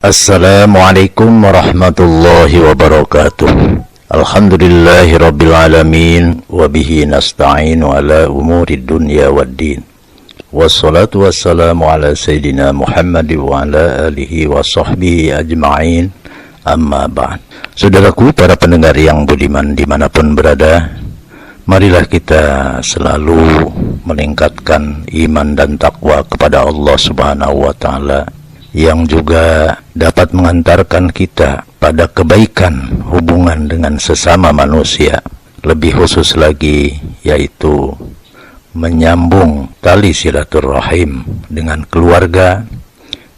Assalamualaikum warahmatullahi wabarakatuh. Alhamdulillahi rabbil alamin. Wabihi nasta'inu ala umuri dunya waddin. Wassalatu wassalamu ala sayyidina Muhammad wa ala alihi wa sahbihi ajma'in. Amma ba'd. Saudaraku, para pendengar yang budiman dimanapun berada, marilah kita selalu meningkatkan iman dan takwa kepada Allah subhanahu wa ta'ala, yang juga dapat mengantarkan kita pada kebaikan hubungan dengan sesama manusia. Lebih khusus lagi, yaitu menyambung tali silaturahim dengan keluarga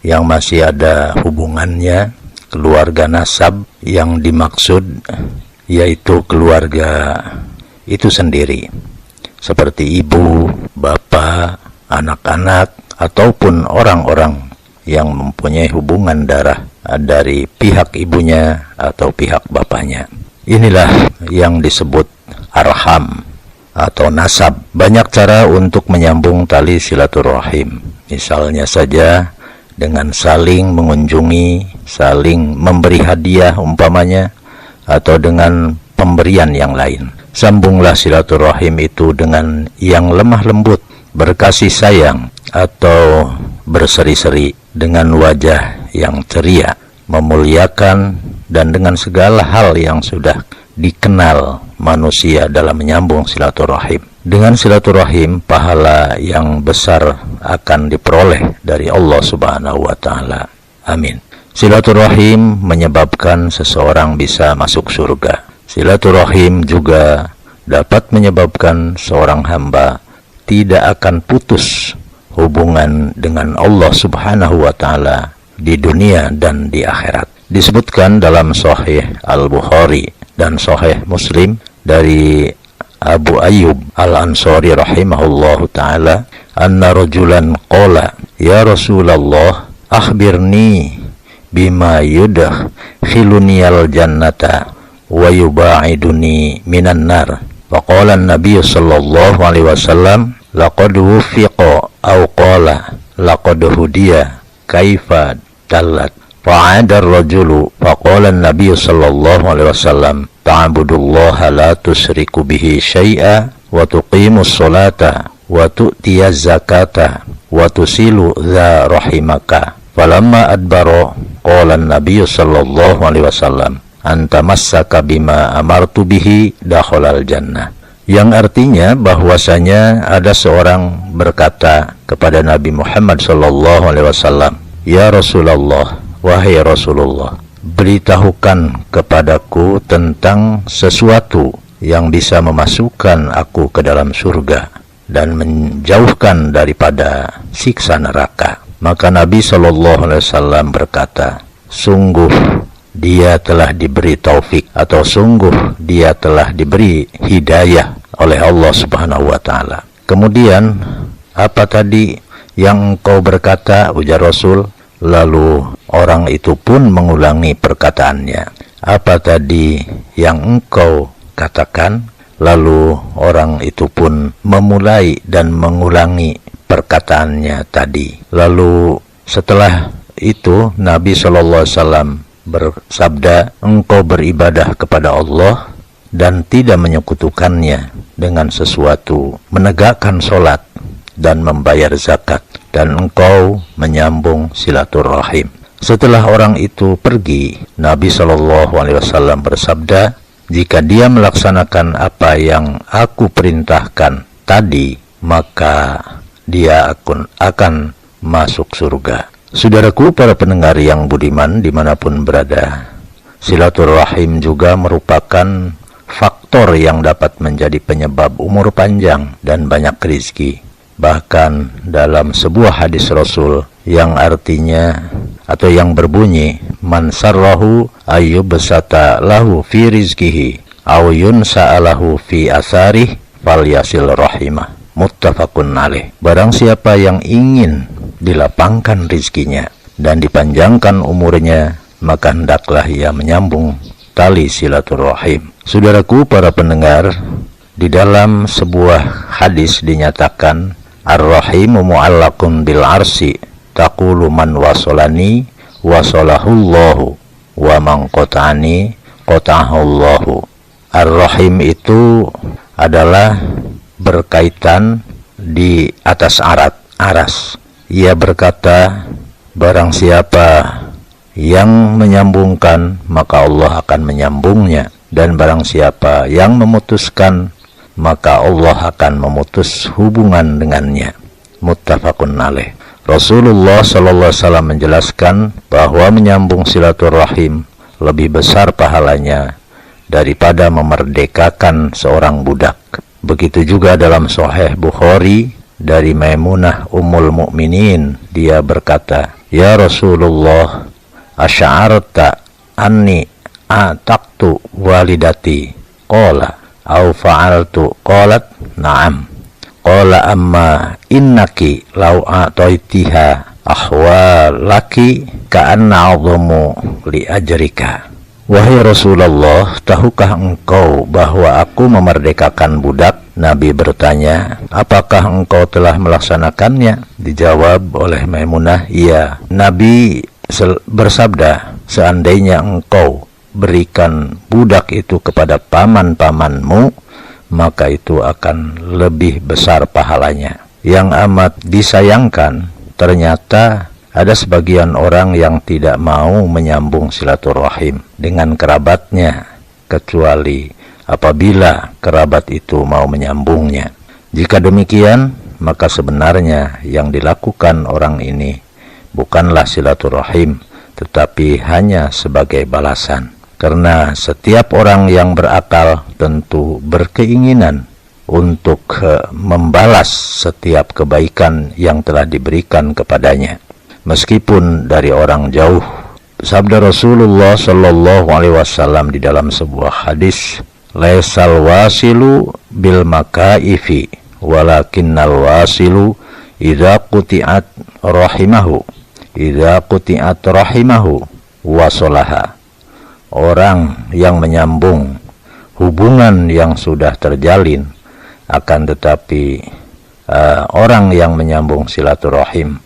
yang masih ada hubungannya, keluarga nasab yang dimaksud yaitu keluarga itu sendiri, seperti ibu, bapak, anak-anak, ataupun orang-orang yang mempunyai hubungan darah dari pihak ibunya atau pihak bapaknya. Inilah yang disebut arham atau nasab. Banyak cara untuk menyambung tali silaturahim. Misalnya saja dengan saling mengunjungi, saling memberi hadiah umpamanya, atau dengan pemberian yang lain. Sambunglah silaturahim itu dengan yang lemah lembut, berkasih sayang, atau berseri-seri dengan wajah yang ceria, memuliakan, dan dengan segala hal yang sudah dikenal manusia dalam menyambung silaturahim. Dengan silaturahim, pahala yang besar akan diperoleh dari Allah subhanahu wa ta'ala. Amin. Silaturahim menyebabkan seseorang bisa masuk surga. Silaturahim juga dapat menyebabkan seorang hamba tidak akan putus hubungan dengan Allah subhanahu wa ta'ala di dunia dan di akhirat. Disebutkan dalam Sahih Al-Bukhari dan Sahih Muslim dari Abu Ayyub Al-Ansari rahimahullahu ta'ala, anna rajulan qala, ya Rasulullah, akhbirni bima yudkhiluni al-jannata wa yuba'iduni minan nar. Faqala an-nabiy sallallahu alaihi wasallam, laqad wufiqa aw qala laqad hudiya kaifa dallat. Fa'ada ar-rajulu faqala an-nabiy sallallahu alaihi wasallam, ta'budullaha la tusyriku bihi syai'a wa tuqimus sholata wa tu'tiyaz zakata wa tusilu dza rahimaka. Falamma adbara qala an-nabiy sallallahu alaihi wasallam, anta massaka bima amartu bihi dakhalal jannah. Yang artinya bahwasanya ada seorang berkata kepada Nabi Muhammad sallallahu alaihi wasallam, ya Rasulullah, wahai Rasulullah, beritahukan kepadaku tentang sesuatu yang bisa memasukkan aku ke dalam surga dan menjauhkan daripada siksa neraka. Maka Nabi sallallahu alaihi wasallam berkata, sungguh dia telah diberi taufik, atau sungguh dia telah diberi hidayah oleh Allah subhanahu wa ta'ala. Kemudian, apa tadi yang engkau berkata, ujar Rasul? Lalu orang itu pun mengulangi perkataannya. Apa tadi yang engkau katakan? Lalu orang itu pun memulai dan mengulangi perkataannya tadi. Lalu setelah itu Nabi SAW bersabda, engkau beribadah kepada Allah dan tidak menyekutukannya dengan sesuatu, menegakkan sholat dan membayar zakat, dan engkau menyambung silaturahim. Setelah orang itu pergi, Nabi SAW bersabda, jika dia melaksanakan apa yang aku perintahkan tadi, maka dia akan masuk surga. Saudaraku, para pendengar yang budiman dimanapun berada, silaturahim juga merupakan faktor yang dapat menjadi penyebab umur panjang dan banyak rezeki. Bahkan dalam sebuah hadis Rasul yang artinya atau yang berbunyi, man sarrahu ayyubsata lahu fi rizkihi aw yunsa'alahu fi asarih falyasil rahimah. Muttafaqun alaih. Barang siapa yang ingin dilapangkan rizkinya dan dipanjangkan umurnya, maka hendaklah ia menyambung tali silaturahim. Saudaraku, para pendengar, di dalam sebuah hadis dinyatakan, ar-rahimu mu'allaqun bil arsi taqulu man wasolani wasalahullahu wa man qata'ani qata'ahullahu. Ar-Rahim itu adalah berkaitan di atas aras. Ia berkata, barang siapa yang menyambungkan maka Allah akan menyambungnya, dan barang siapa yang memutuskan maka Allah akan memutus hubungan dengannya. Muttafaqun alaih. Rasulullah SAW menjelaskan bahwa menyambung silaturahim lebih besar pahalanya daripada memerdekakan seorang budak. Begitu juga dalam Sahih Bukhari dari Maimunah Ummul Mukminin, dia berkata, ya Rasulullah, asy'arta anni ataqtu walidati? Qala au fa'altu? Qalat na'am. Qala amma innaki law a'taitiha ahwalaki ka'anna 'adhamu li ajrika. Wahai Rasulullah, tahukah engkau bahwa aku memerdekakan budak? Nabi bertanya, apakah engkau telah melaksanakannya? Dijawab oleh Maimunah, iya. Nabi bersabda, seandainya engkau berikan budak itu kepada paman-pamanmu, maka itu akan lebih besar pahalanya. Yang amat disayangkan, ternyata ada sebagian orang yang tidak mau menyambung silaturahim dengan kerabatnya, kecuali apabila kerabat itu mau menyambungnya. Jika demikian, maka sebenarnya yang dilakukan orang ini bukanlah silaturahim, tetapi hanya sebagai balasan. Karena setiap orang yang berakal tentu berkeinginan untuk membalas setiap kebaikan yang telah diberikan kepadanya, meskipun dari orang jauh. Sabda Rasulullah SAW di dalam sebuah hadis, laisal wasilu bil makaifi walakinnal wasilu idza quti'at rahimahu wasolaha. Orang yang menyambung hubungan yang sudah terjalin, akan tetapi orang yang menyambung silaturahim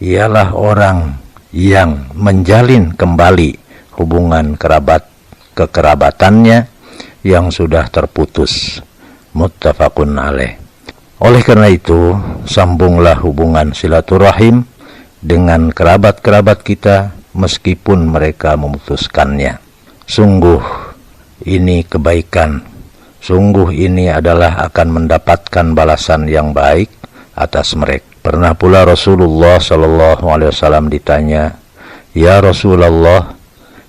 ialah orang yang menjalin kembali hubungan kekerabatannya yang sudah terputus. Muttafaqun alaih. Oleh karena itu, sambunglah hubungan silaturahim dengan kerabat-kerabat kita meskipun mereka memutuskannya. Sungguh ini kebaikan, sungguh ini adalah akan mendapatkan balasan yang baik atas mereka. Pernah pula Rasulullah SAW ditanya, ya Rasulullah,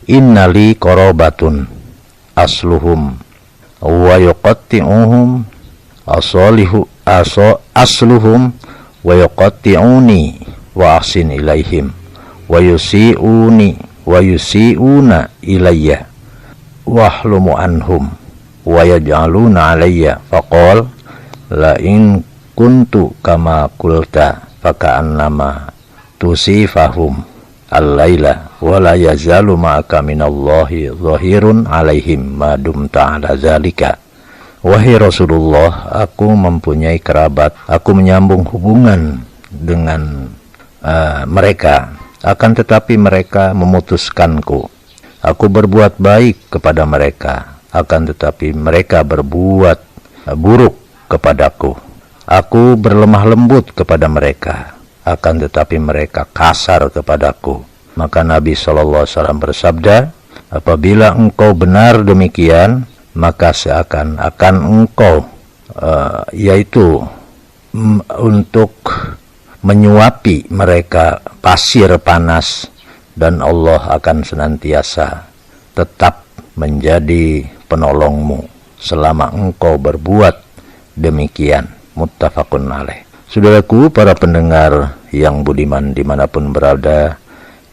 innali qarabatun asluhum wa yuqatti'uhum asluhum wa yuqatti'uni wa ahsin ilaihim wa yusi'una ilayya wahlumu anhum wa yaj'aluna alayya. Faqal la in kuntu kama qulta faka'annama tusifahum al-laila wa la yazalu ma'aka minallahi zahirun alaihim ma dumta ala zalika. Wahai Rasulullah, aku mempunyai kerabat, aku menyambung hubungan dengan mereka, akan tetapi mereka memutuskanku. Aku berbuat baik kepada mereka, akan tetapi mereka berbuat buruk kepadaku. Aku berlemah lembut kepada mereka, akan tetapi mereka kasar kepadaku. Maka Nabi SAW bersabda, apabila engkau benar demikian, maka seakan-akan engkau yaitu untuk menyuapi mereka pasir panas, dan Allah akan senantiasa tetap menjadi penolongmu selama engkau berbuat demikian. Muttafaqun alaih. Saudaraku, para pendengar yang budiman dimanapun berada,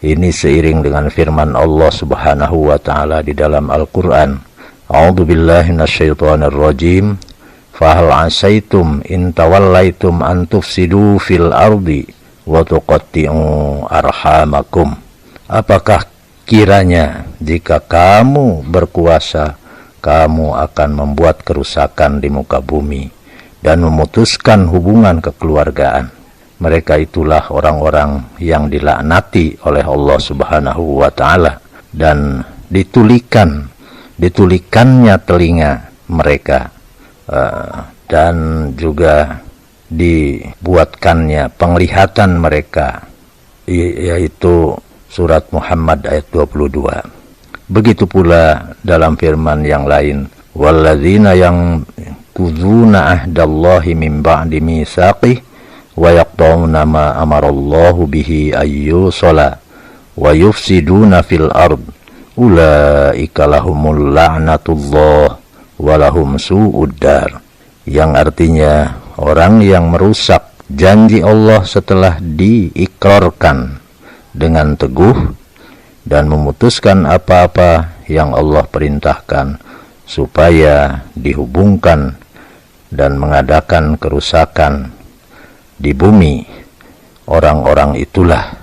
ini seiring dengan firman Allah Subhanahu wa ta'ala di dalam Al-Quran, a'udzu billahi minasyaitonir rajim, fahal asaitum in tawallaitum an tufsidu fil ardi wa tuqatti'u arhamakum. Apakah kiranya jika kamu berkuasa, kamu akan membuat kerusakan di muka bumi dan memutuskan hubungan kekeluargaan. Mereka itulah orang-orang yang dilaknati oleh Allah Subhanahu wa Ta'ala, dan ditulikannya telinga mereka, dan juga dibuatkannya penglihatan mereka, yaitu surat Muhammad ayat 22. Begitu pula dalam firman yang lain, walladzina yang kuzuna ahdallahi min ba'di mitsaqih wa yaqta'una ma amarallahu bihi ayyusala wa yufsiduna fil ard ulaika lahumul la'natullah wa lahum su'ud dar. Yang artinya orang yang merusak janji Allah setelah diikrarkan dengan teguh dan memutuskan apa-apa yang Allah perintahkan supaya dihubungkan dan mengadakan kerusakan di bumi, orang-orang itulah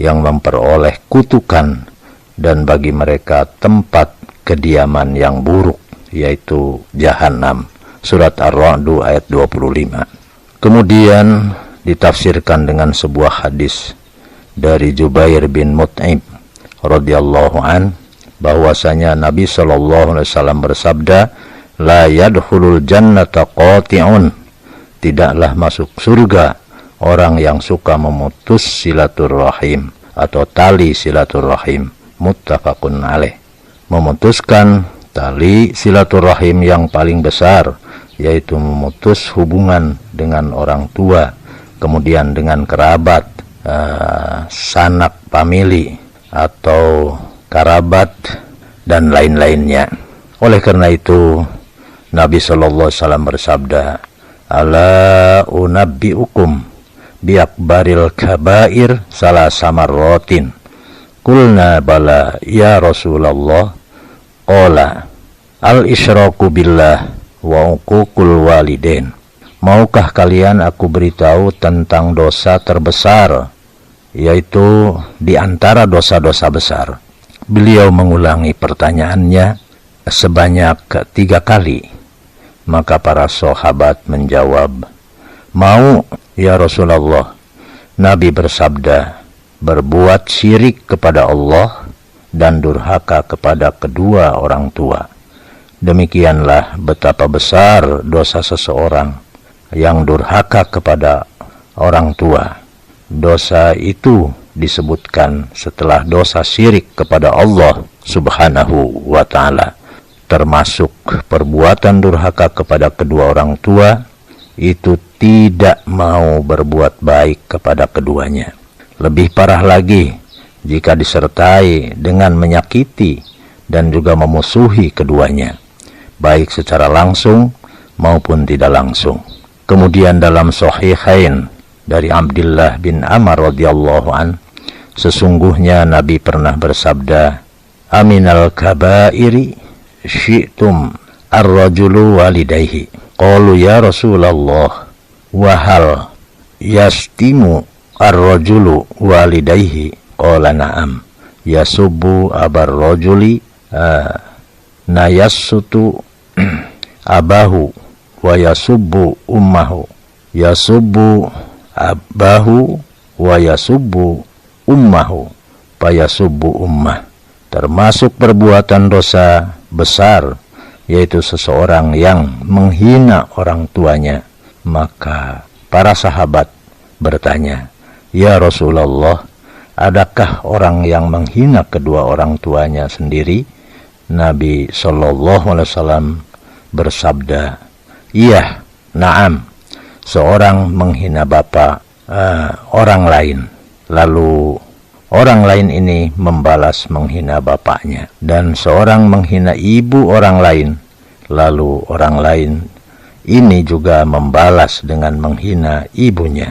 yang memperoleh kutukan dan bagi mereka tempat kediaman yang buruk, yaitu Jahannam. Surat Ar-Ra'd ayat 25. Kemudian ditafsirkan dengan sebuah hadis dari Jubair bin Mut'im radhiyallahu an, bahwasanya Nabi sallallahu alaihi wasallam bersabda, la yadkhulul jannata qati'un, tidaklah masuk surga orang yang suka memutus silaturahim atau tali silaturahim. Muttafaqun alaih. Memutuskan tali silaturahim yang paling besar, yaitu memutus hubungan dengan orang tua, kemudian dengan kerabat, sanak famili atau karabat dan lain-lainnya. Oleh karena itu Nabi sallallahu alaihi wasallam bersabda, ala unabbiukum biakbaril kabair salasa marratin. Qulna bala ya Rasulullah. Qala al-isyraku billah wa uququl walidain. Maukah kalian aku beritahu tentang dosa terbesar, yaitu di antara dosa-dosa besar? Beliau mengulangi pertanyaannya sebanyak 3 kali. Maka para sahabat menjawab, mau ya Rasulullah. Nabi bersabda, berbuat syirik kepada Allah dan durhaka kepada kedua orang tua. Demikianlah betapa besar dosa seseorang yang durhaka kepada orang tua. Dosa itu disebutkan setelah dosa syirik kepada Allah Subhanahu wa Ta'ala, termasuk perbuatan durhaka kepada kedua orang tua, itu tidak mau berbuat baik kepada keduanya. Lebih parah lagi jika disertai dengan menyakiti dan juga memusuhi keduanya, baik secara langsung maupun tidak langsung. Kemudian dalam Sahihain dari Abdullah bin Amr radhiyallahu an, sesungguhnya Nabi pernah bersabda, aminal kabairi syi'tum ar-rajulu walidayhi. Qalu ya Rasulullah, wa hal yastimu ar-rajulu walidayhi? Qala na'am, yasubbu abar rajuli nayassutu abahu wa yasubbu ummahu, yasubbu abahu wa yasubbu ummahu payasubbu ummah. Termasuk perbuatan dosa besar, yaitu seseorang yang menghina orang tuanya. Maka para sahabat bertanya, ya Rasulullah, adakah orang yang menghina kedua orang tuanya sendiri? Nabi sallallahu alaihi wasallam bersabda, iya, na'am, seorang menghina bapak orang lain, lalu orang lain ini membalas menghina bapaknya, dan seorang menghina ibu orang lain, lalu orang lain ini juga membalas dengan menghina ibunya.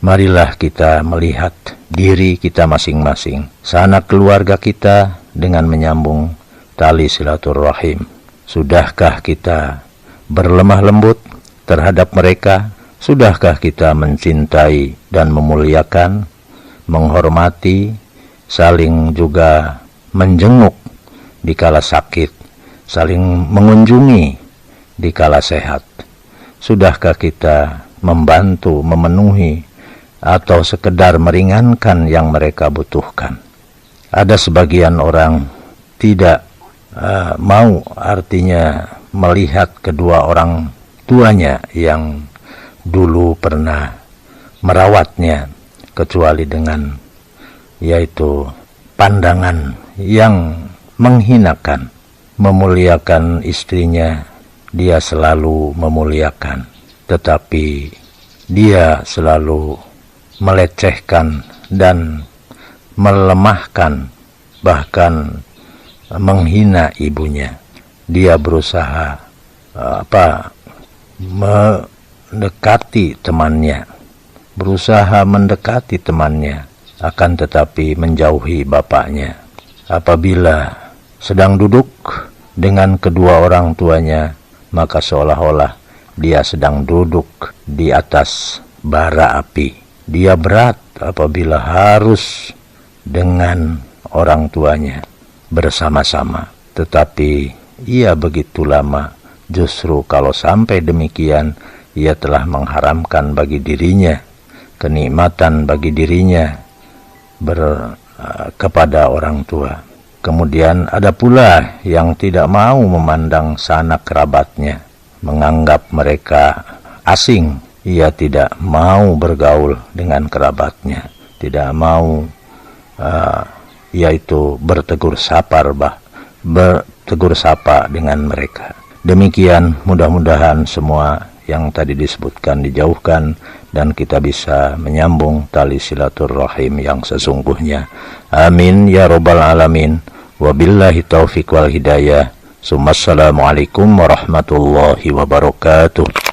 Marilah kita melihat diri kita masing-masing, sanak keluarga kita, dengan menyambung tali silaturahim. Sudahkah kita berlemah lembut terhadap mereka? Sudahkah kita mencintai dan memuliakan, menghormati, saling juga menjenguk di kala sakit, saling mengunjungi di kala sehat? Sudahkah kita membantu, memenuhi atau sekedar meringankan yang mereka butuhkan. Ada sebagian orang tidak mau, artinya melihat kedua orang tuanya yang dulu pernah merawatnya, kecuali dengan yaitu pandangan yang menghinakan. Memuliakan istrinya, dia selalu memuliakan, tetapi dia selalu melecehkan dan melemahkan, bahkan menghina ibunya. Dia berusaha mendekati temannya, akan tetapi menjauhi bapaknya. Apabila sedang duduk dengan kedua orang tuanya, maka seolah-olah dia sedang duduk di atas bara api. Dia berat apabila harus dengan orang tuanya bersama-sama. Tetapi ia begitu lama, justru kalau sampai demikian, ia telah mengharamkan bagi dirinya kenikmatan bagi dirinya kepada orang tua. Kemudian ada pula yang tidak mau memandang sanak kerabatnya, menganggap mereka asing. Ia tidak mau bergaul dengan kerabatnya, tidak mau yaitu bertegur sapa dengan mereka. Demikian, mudah-mudahan semua yang tadi disebutkan dijauhkan dan kita bisa menyambung tali silaturahim yang sesungguhnya. Amin ya rabbal alamin. Wabillahi taufiq wal hidayah. Assalamualaikum warahmatullahi wabarakatuh.